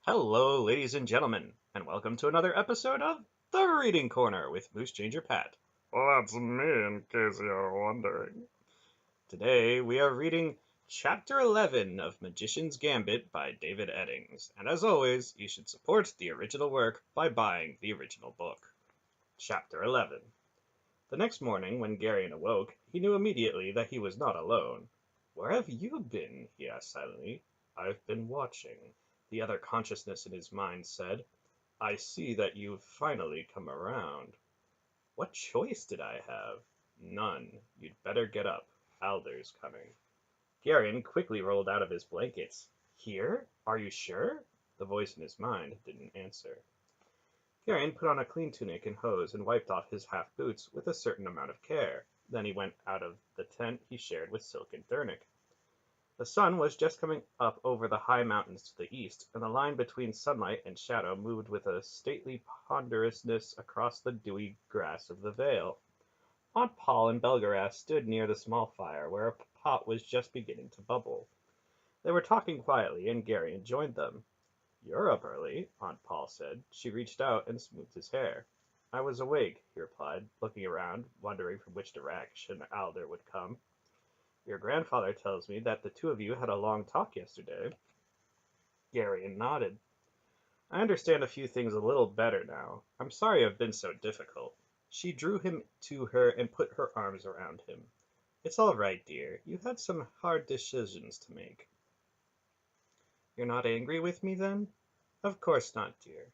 Hello, ladies and gentlemen, and welcome to another episode of The Reading Corner with MooseChangerPat. Well, that's me, in case you're wondering. Today we are reading Chapter 11 of Magician's Gambit by David Eddings, and as always, you should support the original work by buying the original book. Chapter 11. The next morning, when Garion awoke, he knew immediately that he was not alone. "Where have you been?" he asked silently. "I've been watching," the other consciousness in his mind said. "I see that you've finally come around." "What choice did I have?" "None. You'd better get up. Aldur's coming." Garion quickly rolled out of his blankets. "Here? Are you sure?" The voice in his mind didn't answer. Garion put on a clean tunic and hose and wiped off his half boots with a certain amount of care. Then he went out of the tent he shared with Silk and Durnick. The sun was just coming up over the high mountains to the east, and the line between sunlight and shadow moved with a stately ponderousness across the dewy grass of the vale. Aunt Poll and Belgarath stood near the small fire, where a pot was just beginning to bubble. They were talking quietly, and Garion joined them. "You're up early," Aunt Poll said. She reached out and smoothed his hair. "I was awake," he replied, looking around, wondering from which direction Aldur would come. "Your grandfather tells me that the two of you had a long talk yesterday." Garion nodded. "I understand a few things a little better now. I'm sorry I've been so difficult." She drew him to her and put her arms around him. "It's all right, dear. You had some hard decisions to make." "You're not angry with me, then?" "Of course not, dear."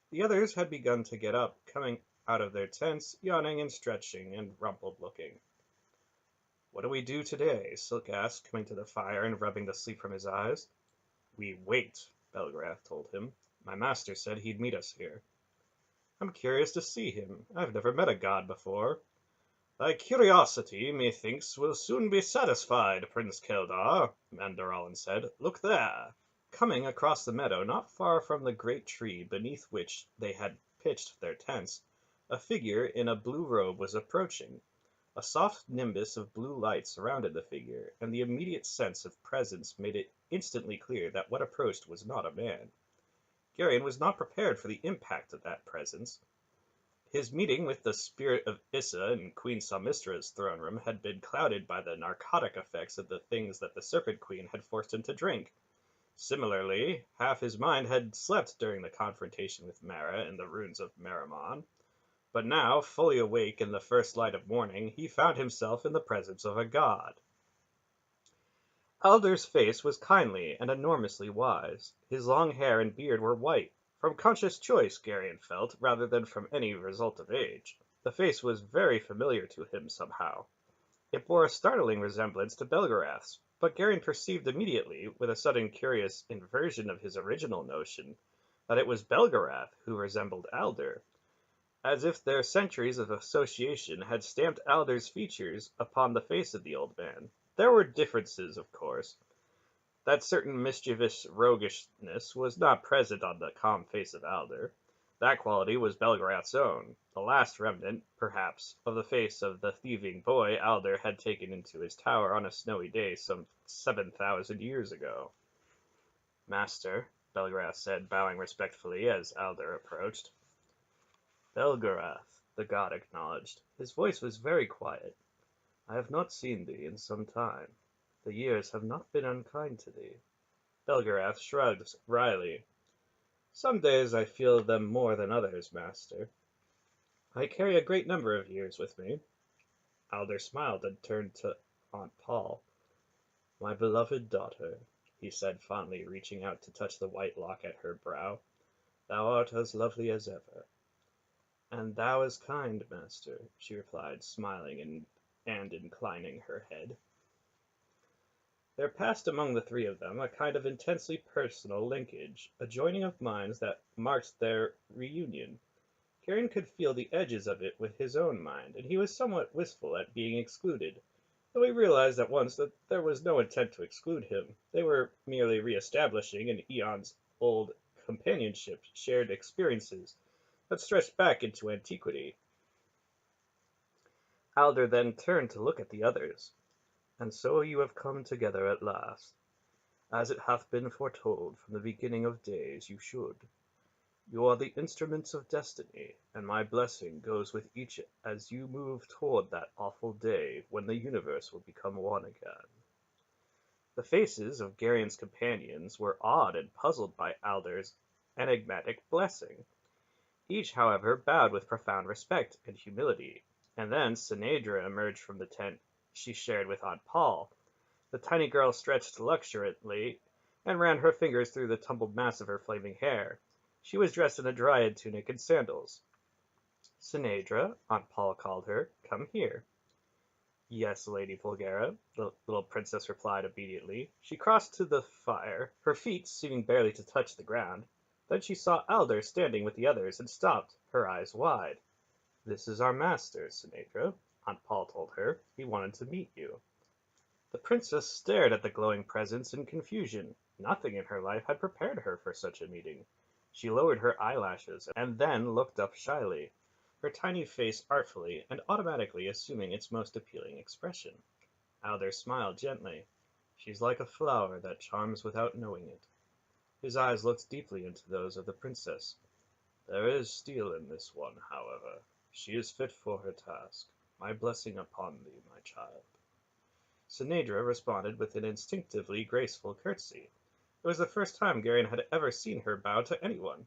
The others had begun to get up, coming out of their tents, yawning and stretching and rumpled looking. "What do we do today?" Silk asked, coming to the fire and rubbing the sleep from his eyes. "We wait," Belgarath told him. "My master said he'd meet us here." "I'm curious to see him. I've never met a god before." "Thy curiosity, methinks, will soon be satisfied, Prince Keldar," Mandaralin said. "Look there." Coming across the meadow not far from the great tree beneath which they had pitched their tents, a figure in a blue robe was approaching. A soft nimbus of blue light surrounded the figure, and the immediate sense of presence made it instantly clear that what approached was not a man. Garion was not prepared for the impact of that presence. His meeting with the spirit of Issa in Queen Salmistra's throne room had been clouded by the narcotic effects of the things that the Serpent Queen had forced him to drink. Similarly, half his mind had slept during the confrontation with Mara in the ruins of Merimon. But now, fully awake in the first light of morning, he found himself in the presence of a god. Aldur's face was kindly and enormously wise. His long hair and beard were white, from conscious choice, Garion felt, rather than from any result of age. The face was very familiar to him somehow. It bore a startling resemblance to Belgarath's, but Garion perceived immediately, with a sudden curious inversion of his original notion, that it was Belgarath who resembled Aldur, as if their centuries of association had stamped Aldur's features upon the face of the old man. There were differences, of course. That certain mischievous roguishness was not present on the calm face of Aldur. That quality was Belgarath's own, the last remnant, perhaps, of the face of the thieving boy Aldur had taken into his tower on a snowy day some 7,000 years ago. "Master," Belgarath said, bowing respectfully as Aldur approached. "Belgarath," the god acknowledged. His voice was very quiet. "I have not seen thee in some time. The years have not been unkind to thee." Belgarath shrugged wryly. "Some days I feel them more than others, master. I carry a great number of years with me." Aldur smiled and turned to Aunt Poll. "My beloved daughter," he said fondly, reaching out to touch the white lock at her brow. "Thou art as lovely as ever." "And thou as kind, master," she replied, smiling and inclining her head. There passed among the three of them a kind of intensely personal linkage, a joining of minds that marked their reunion. Garion could feel the edges of it with his own mind, and he was somewhat wistful at being excluded, though he realized at once that there was no intent to exclude him. They were merely re-establishing an eons-old companionship, shared experiences that stretched back into antiquity. Aldur then turned to look at the others. "And so you have come together at last." As it hath been foretold from the beginning of days, you should. You are the instruments of destiny, and my blessing goes with each as you move toward that awful day when the universe will become one again. The faces of Garion's companions were awed and puzzled by Aldur's enigmatic blessing. Each, however, bowed with profound respect and humility, and then Sinedra emerged from the tent she shared with Aunt Paul. The tiny girl stretched luxuriantly and ran her fingers through the tumbled mass of her flaming hair. She was dressed in a dryad tunic and sandals. "Sinedra," Aunt Paul called her, "come here." "Yes, Lady Pulgera," the little princess replied obediently. She crossed to the fire, her feet seeming barely to touch the ground. Then she saw Aldur standing with the others and stopped, her eyes wide. "This is our master, Sinedra," Aunt Paul told her. "He wanted to meet you." The princess stared at the glowing presence in confusion. Nothing in her life had prepared her for such a meeting. She lowered her eyelashes and then looked up shyly, her tiny face artfully and automatically assuming its most appealing expression. Aldur smiled gently. "She's like a flower that charms without knowing it." His eyes looked deeply into those of the princess. "There is steel in this one, however. She is fit for her task. My blessing upon thee, my child." Sinedra responded with an instinctively graceful curtsy. It was the first time Garion had ever seen her bow to anyone.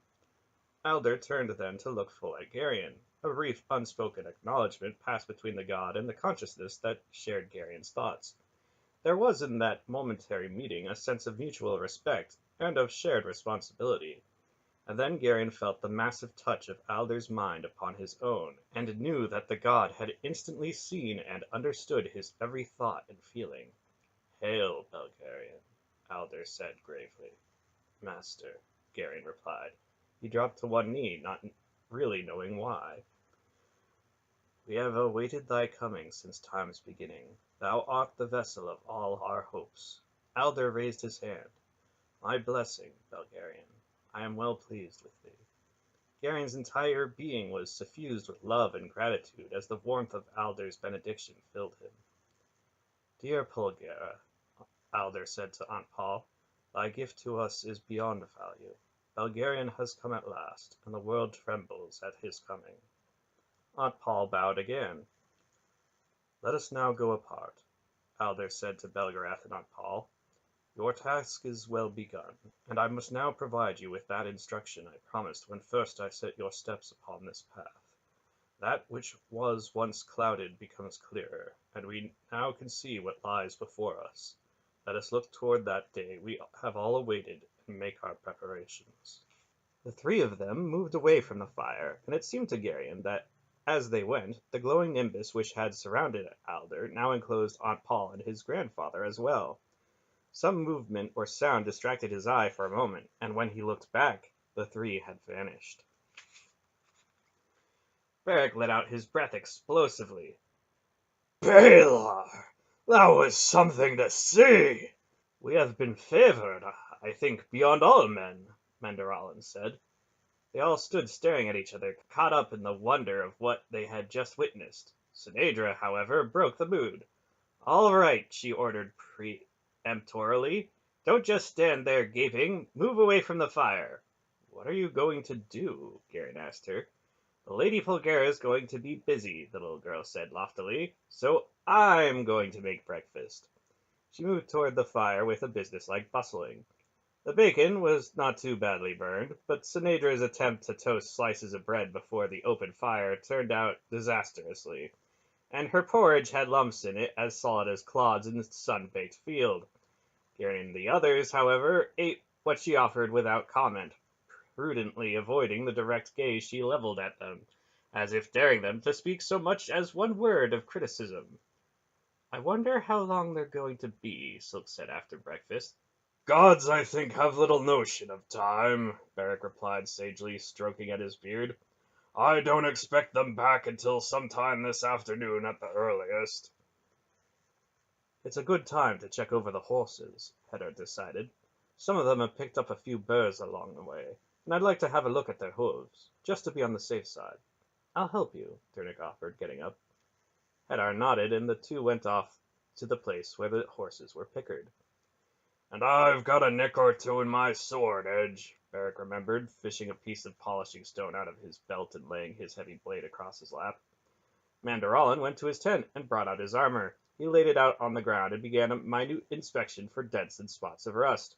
Aldur turned then to look full at Garion. A brief, unspoken acknowledgment passed between the god and the consciousness that shared Garion's thoughts. There was in that momentary meeting a sense of mutual respect and of shared responsibility. And then Garion felt the massive touch of Aldur's mind upon his own, and knew that the god had instantly seen and understood his every thought and feeling. "Hail, Belgarion," Aldur said gravely. "Master," Garion replied. He dropped to one knee, not really knowing why. "We have awaited thy coming since time's beginning. Thou art the vessel of all our hopes." Aldur raised his hand. "My blessing, Belgarion. I am well pleased with thee." Garion's entire being was suffused with love and gratitude as the warmth of Aldur's benediction filled him. "Dear Pulgera," Aldur said to Aunt Paul, "thy gift to us is beyond value. Belgarion has come at last, and the world trembles at his coming." Aunt Paul bowed again. "Let us now go apart," Aldur said to Belgarath and Aunt Paul. "Your task is well begun, and I must now provide you with that instruction I promised when first I set your steps upon this path. That which was once clouded becomes clearer, and we now can see what lies before us. Let us look toward that day we have all awaited and make our preparations." The three of them moved away from the fire, and it seemed to Garion that as they went, the glowing nimbus which had surrounded Aldur now enclosed Aunt Paul and his grandfather as well. Some movement or sound distracted his eye for a moment, and when he looked back, the three had vanished. Beric let out his breath explosively. "Baylor! That was something to see!" "We have been favored, I think, beyond all men," Mandaralan said. They all stood staring at each other, caught up in the wonder of what they had just witnessed. Sinedra, however, broke the mood. "All right," she ordered peremptorily. "Don't just stand there gaping. Move away from the fire." "What are you going to do?" Garion asked her. "The Lady Pulgera is going to be busy," the little girl said loftily, "so I'm going to make breakfast." She moved toward the fire with a businesslike bustling. The bacon was not too badly burned, but Sinedra's attempt to toast slices of bread before the open fire turned out disastrously, and her porridge had lumps in it as solid as clods in the sun-baked field. Gary and the others, however, ate what she offered without comment, prudently avoiding the direct gaze she leveled at them, as if daring them to speak so much as one word of criticism. "I wonder how long they're going to be," Silk said after breakfast. "Gods, I think, have little notion of time," Beric replied sagely, stroking at his beard. "I don't expect them back until sometime this afternoon at the earliest." "It's a good time to check over the horses," Hedda decided. "Some of them have picked up a few burrs along the way, and I'd like to have a look at their hooves, just to be on the safe side." "I'll help you," Turnik offered, getting up. Hedda nodded, and the two went off to the place where the horses were pickered. And I've got a nick or two in my sword edge, Beric remembered, fishing a piece of polishing stone out of his belt and laying his heavy blade across his lap. Mandaralin went to his tent and brought out his armor. He laid it out on the ground and began a minute inspection for dents and spots of rust.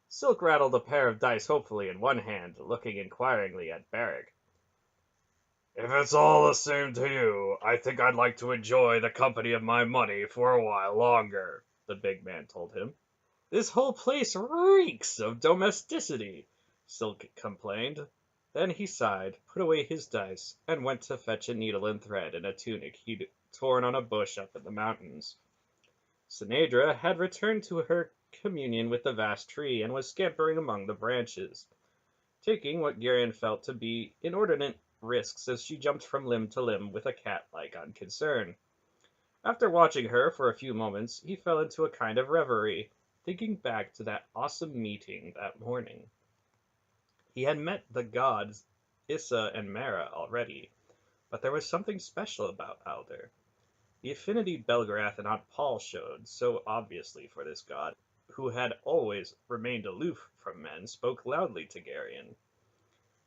Silk rattled a pair of dice hopefully in one hand, looking inquiringly at Beric. If it's all the same to you, I think I'd like to enjoy the company of my money for a while longer, the big man told him. This whole place reeks of domesticity, Silk complained. Then he sighed, put away his dice, and went to fetch a needle and thread and a tunic he'd torn on a bush up in the mountains. Sinedra had returned to her communion with the vast tree and was scampering among the branches, taking what Garion felt to be inordinate risks as she jumped from limb to limb with a cat-like unconcern. After watching her for a few moments, he fell into a kind of reverie, thinking back to that awesome meeting that morning. He had met the gods Issa and Mara already, but there was something special about Aldur. The affinity Belgarath and Aunt Paul showed so obviously for this god, who had always remained aloof from men, spoke loudly to Garion.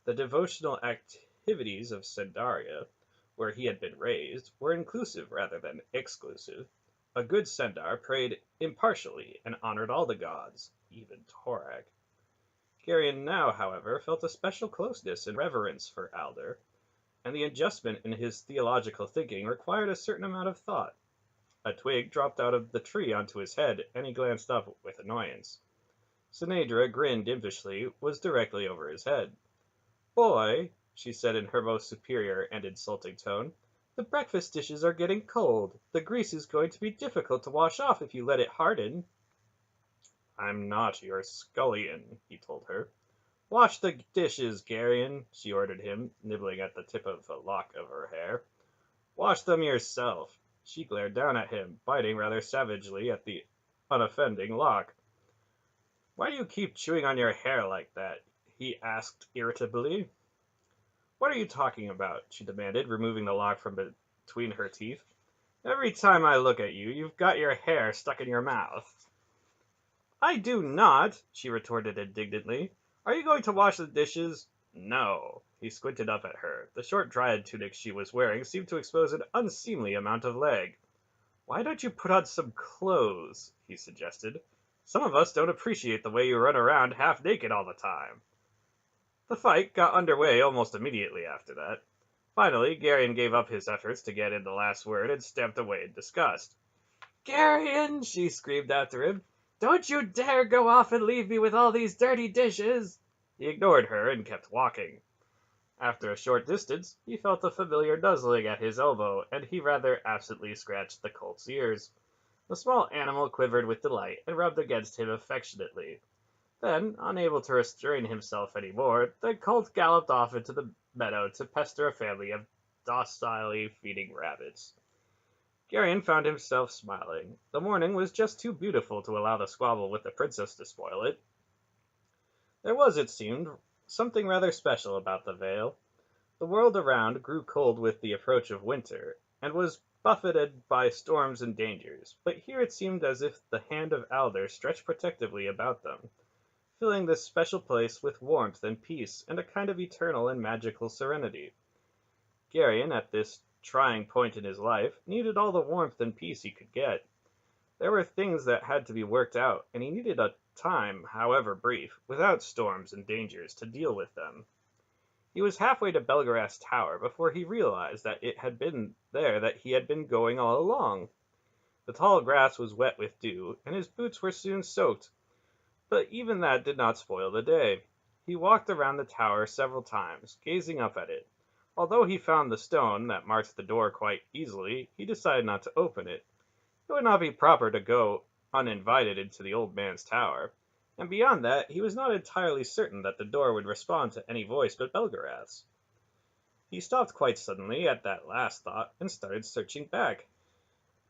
The devotional activities of Sendaria, where he had been raised, were inclusive rather than exclusive. A good Sendar prayed impartially and honored all the gods, even Torak. Garion now, however, felt a special closeness and reverence for Aldur, and the adjustment in his theological thinking required a certain amount of thought. A twig dropped out of the tree onto his head, and he glanced up with annoyance. Sinedra grinned impishly, was directly over his head. "Boy," she said in her most superior and insulting tone, "the breakfast dishes are getting cold. The grease is going to be difficult to wash off if you let it harden." "I'm not your scullion," he told her. "Wash the dishes, Garion," she ordered him, nibbling at the tip of a lock of her hair. "Wash them yourself." She glared down at him, biting rather savagely at the unoffending lock. "Why do you keep chewing on your hair like that?" he asked irritably. "What are you talking about?" she demanded, removing the lock from between her teeth. "Every time I look at you, you've got your hair stuck in your mouth." "I do not," she retorted indignantly. "Are you going to wash the dishes?" "No." He squinted up at her. The short dryad tunic she was wearing seemed to expose an unseemly amount of leg. "Why don't you put on some clothes?" he suggested. "Some of us don't appreciate the way you run around half naked all the time." The fight got underway almost immediately after that. Finally, Garion gave up his efforts to get in the last word and stamped away in disgust. "Garion!" she screamed after him. "Don't you dare go off and leave me with all these dirty dishes!" He ignored her and kept walking. After a short distance, he felt a familiar nuzzling at his elbow, and he rather absently scratched the colt's ears. The small animal quivered with delight and rubbed against him affectionately. Then, unable to restrain himself any more, the colt galloped off into the meadow to pester a family of docilely feeding rabbits. Garion found himself smiling. The morning was just too beautiful to allow the squabble with the princess to spoil it. There was, it seemed, something rather special about the Vale. The world around grew cold with the approach of winter, and was buffeted by storms and dangers, but here it seemed as if the hand of Aldur stretched protectively about them, filling this special place with warmth and peace and a kind of eternal and magical serenity. Garion, at this trying point in his life, needed all the warmth and peace he could get. There were things that had to be worked out, and he needed a time, however brief, without storms and dangers, to deal with them. He was halfway to Belgarath's tower before he realized that it had been there that he had been going all along. The tall grass was wet with dew, and his boots were soon soaked, but even that did not spoil the day. He walked around the tower several times, gazing up at it. Although he found the stone that marked the door quite easily, he decided not to open it. It would not be proper to go uninvited into the old man's tower, and beyond that he was not entirely certain that the door would respond to any voice but Belgarath's. He stopped quite suddenly at that last thought and started searching back,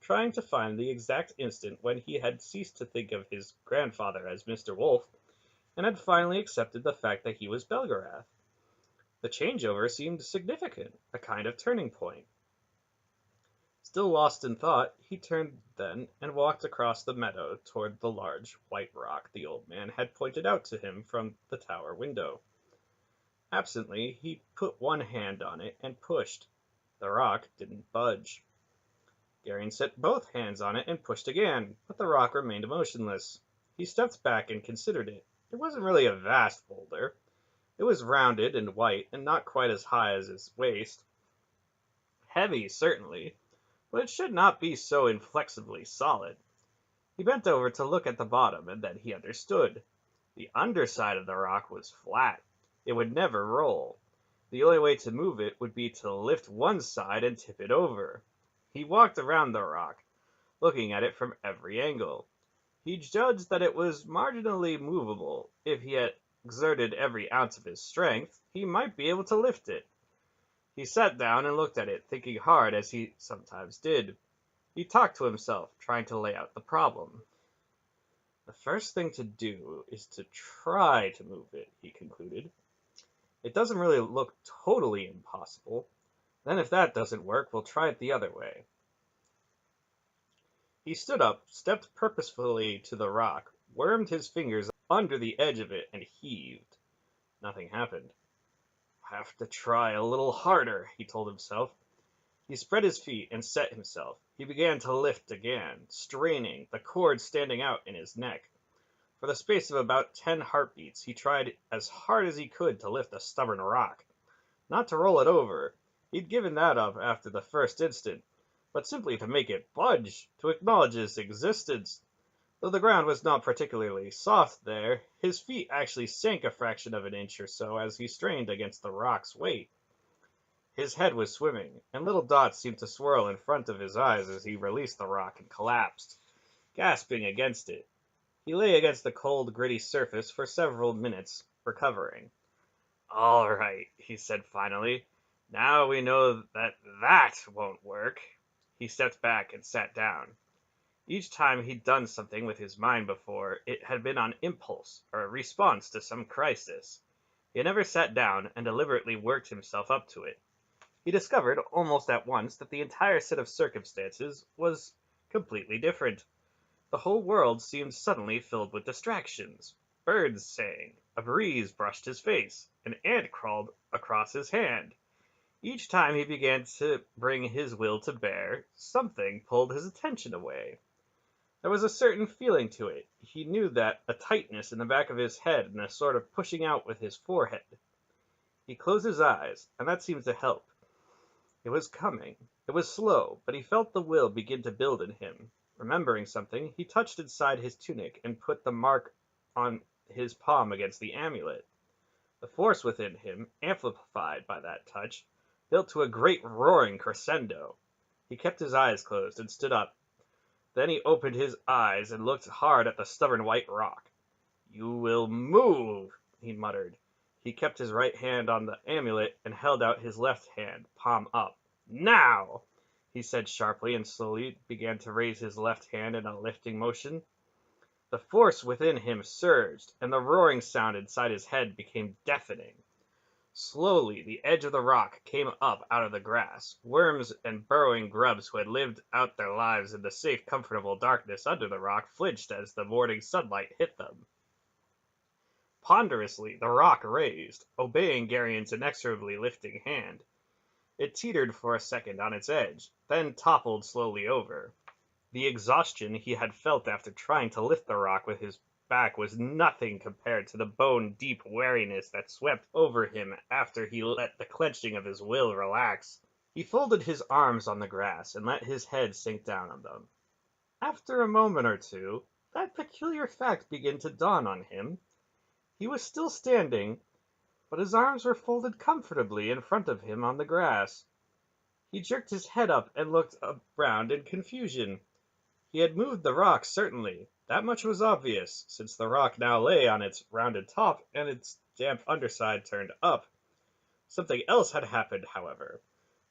trying to find the exact instant when he had ceased to think of his grandfather as Mr. Wolf, and had finally accepted the fact that he was Belgarath. The changeover seemed significant, a kind of turning point. Still lost in thought, he turned then and walked across the meadow toward the large white rock the old man had pointed out to him from the tower window. Absently, he put one hand on it and pushed. The rock didn't budge. Garion set both hands on it and pushed again, but the rock remained motionless. He stepped back and considered it. It wasn't really a vast boulder. It was rounded and white and not quite as high as his waist. Heavy, certainly, but it should not be so inflexibly solid. He bent over to look at the bottom, and then he understood. The underside of the rock was flat. It would never roll. The only way to move it would be to lift one side and tip it over. He walked around the rock, looking at it from every angle. He judged that it was marginally movable. If he had exerted every ounce of his strength, he might be able to lift it. He sat down and looked at it, thinking hard as he sometimes did. He talked to himself, trying to lay out the problem. The first thing to do is to try to move it, he concluded. It doesn't really look totally impossible. Then if that doesn't work, we'll try it the other way. He stood up, stepped purposefully to the rock, wormed his fingers under the edge of it, and heaved. Nothing happened. Have to try a little harder, he told himself. He spread his feet and set himself. He began to lift again, straining, the cord standing out in his neck. For the space of about 10 heartbeats, he tried as hard as he could to lift a stubborn rock. Not to roll it over. He'd given that up after the first instant, but simply to make it budge, to acknowledge its existence. Though the ground was not particularly soft there, his feet actually sank a fraction of an inch or so as he strained against the rock's weight. His head was swimming, and little dots seemed to swirl in front of his eyes as he released the rock and collapsed, gasping against it. He lay against the cold, gritty surface for several minutes, recovering. "All right," he said finally. "Now we know that won't work." He stepped back and sat down. Each time he'd done something with his mind before, it had been on impulse, or a response to some crisis. He had never sat down and deliberately worked himself up to it. He discovered almost at once that the entire set of circumstances was completely different. The whole world seemed suddenly filled with distractions. Birds sang, a breeze brushed his face, an ant crawled across his hand. Each time he began to bring his will to bear, something pulled his attention away. There was a certain feeling to it. He knew that a tightness in the back of his head and a sort of pushing out with his forehead. He closed his eyes, and that seemed to help. It was coming. It was slow, but he felt the will begin to build in him. Remembering something, he touched inside his tunic and put the mark on his palm against the amulet. The force within him, amplified by that touch, built to a great roaring crescendo. He kept his eyes closed and stood up. Then he opened his eyes and looked hard at the stubborn white rock. "You will move," he muttered. He kept his right hand on the amulet and held out his left hand, palm up. "Now!" he said sharply, and slowly began to raise his left hand in a lifting motion. The force within him surged, and the roaring sound inside his head became deafening. Slowly the edge of the rock came up out of the grass. Worms and burrowing grubs who had lived out their lives in the safe, comfortable darkness under the rock flinched as the morning sunlight hit them. Ponderously the rock raised, obeying Garion's inexorably lifting hand. It teetered for a second on its edge, then toppled slowly over. The exhaustion he had felt after trying to lift the rock with his back was nothing compared to the bone-deep weariness that swept over him after he let the clenching of his will relax. He folded his arms on the grass and let his head sink down on them. After a moment or two, that peculiar fact began to dawn on him. He was still standing, but his arms were folded comfortably in front of him on the grass. He jerked his head up and looked around in confusion. He had moved the rock, certainly. That much was obvious, since the rock now lay on its rounded top and its damp underside turned up. Something else had happened, however.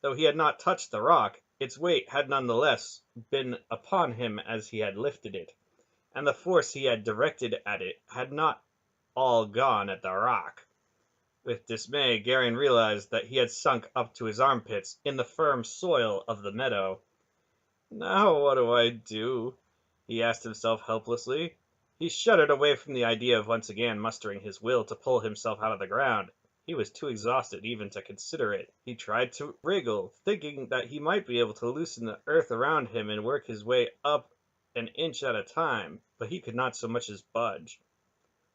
Though he had not touched the rock, its weight had none the less been upon him as he had lifted it, and the force he had directed at it had not all gone at the rock. With dismay, Garion realized that he had sunk up to his armpits in the firm soil of the meadow. Now what do I do? He asked himself helplessly. He shuddered away from the idea of once again mustering his will to pull himself out of the ground. He was too exhausted even to consider it. He tried to wriggle, thinking that he might be able to loosen the earth around him and work his way up an inch at a time, but he could not so much as budge.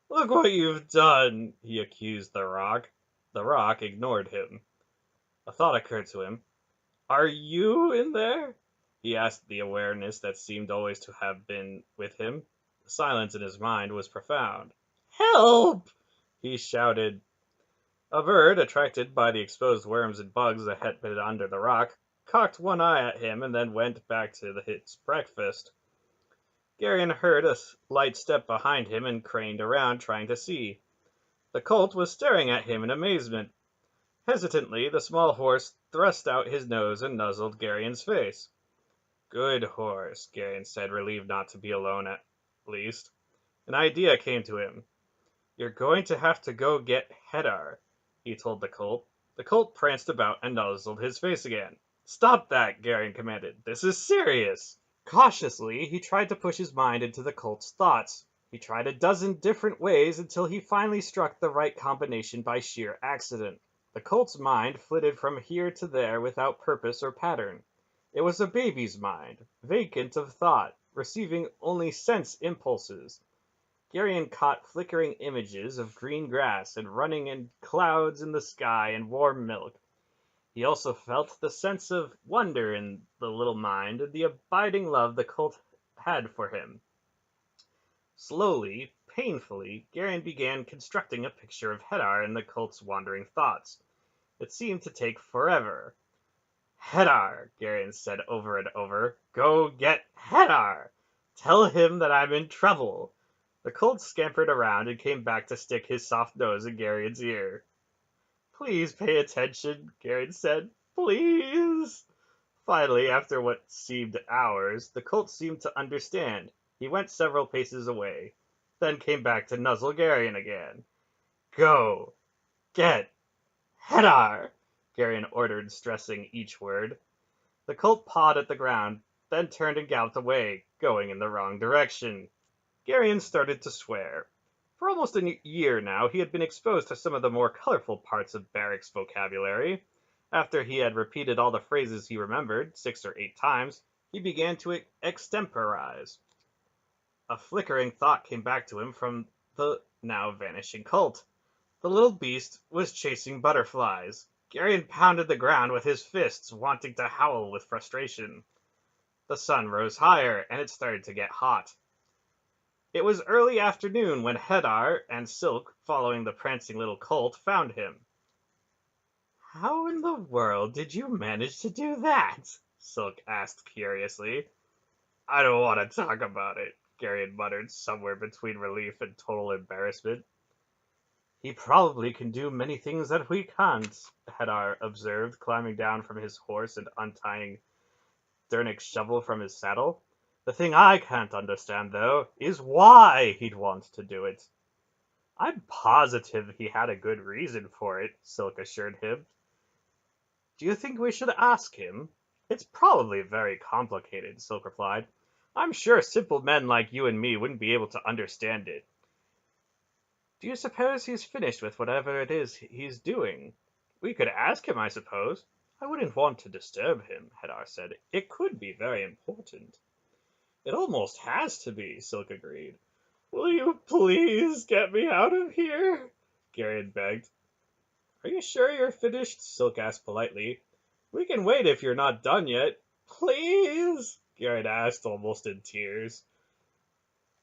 Look what you've done, he accused the rock. The rock ignored him. A thought occurred to him. Are you in there? He asked the awareness that seemed always to have been with him. The silence in his mind was profound. Help! He shouted. A bird, attracted by the exposed worms and bugs that had been under the rock, cocked one eye at him and then went back to its breakfast. Garion heard a light step behind him and craned around, trying to see. The colt was staring at him in amazement. Hesitantly, the small horse thrust out his nose and nuzzled Garion's face. Good horse, Garion said, relieved not to be alone at least. An idea came to him. You're going to have to go get Hedar, he told the colt. The colt pranced about and nuzzled his face again. Stop that, Garion commanded. This is serious. Cautiously, he tried to push his mind into the colt's thoughts. He tried a dozen different ways until he finally struck the right combination by sheer accident. The colt's mind flitted from here to there without purpose or pattern. It was a baby's mind, vacant of thought, receiving only sense impulses. Garion caught flickering images of green grass and running in clouds in the sky and warm milk. He also felt the sense of wonder in the little mind and the abiding love the colt had for him. Slowly, painfully, Garion began constructing a picture of Hedar in the colt's wandering thoughts. It seemed to take forever. Hedar, Garion said over and over. Go get Hedar! Tell him that I'm in trouble. The colt scampered around and came back to stick his soft nose in Garion's ear. Please pay attention, Garion said. Please! Finally, after what seemed hours, the colt seemed to understand. He went several paces away, then came back to nuzzle Garion again. Go! Get! Hedar! Garion ordered, stressing each word. The colt pawed at the ground, then turned and galloped away, going in the wrong direction. Garion started to swear. For almost a year now, he had been exposed to some of the more colorful parts of Barrack's vocabulary. After he had repeated all the phrases he remembered 6 or 8 times, he began to extemporize. A flickering thought came back to him from the now vanishing colt. The little beast was chasing butterflies. Garion pounded the ground with his fists, wanting to howl with frustration. The sun rose higher, and it started to get hot. It was early afternoon when Hedar and Silk, following the prancing little colt, found him. How in the world did you manage to do that? Silk asked curiously. I don't want to talk about it, Garion muttered, somewhere between relief and total embarrassment. He probably can do many things that we can't, Hedar observed, climbing down from his horse and untying Dernick's shovel from his saddle. The thing I can't understand, though, is why he'd want to do it. I'm positive he had a good reason for it, Silk assured him. Do you think we should ask him? It's probably very complicated, Silk replied. I'm sure simple men like you and me wouldn't be able to understand it. Do you suppose he's finished with whatever it is he's doing? We could ask him, I suppose. I wouldn't want to disturb him, Hedar said. It could be very important. It almost has to be, Silk agreed. Will you please get me out of here? Garion begged. Are you sure you're finished? Silk asked politely. We can wait if you're not done yet. Please? Garion asked, almost in tears.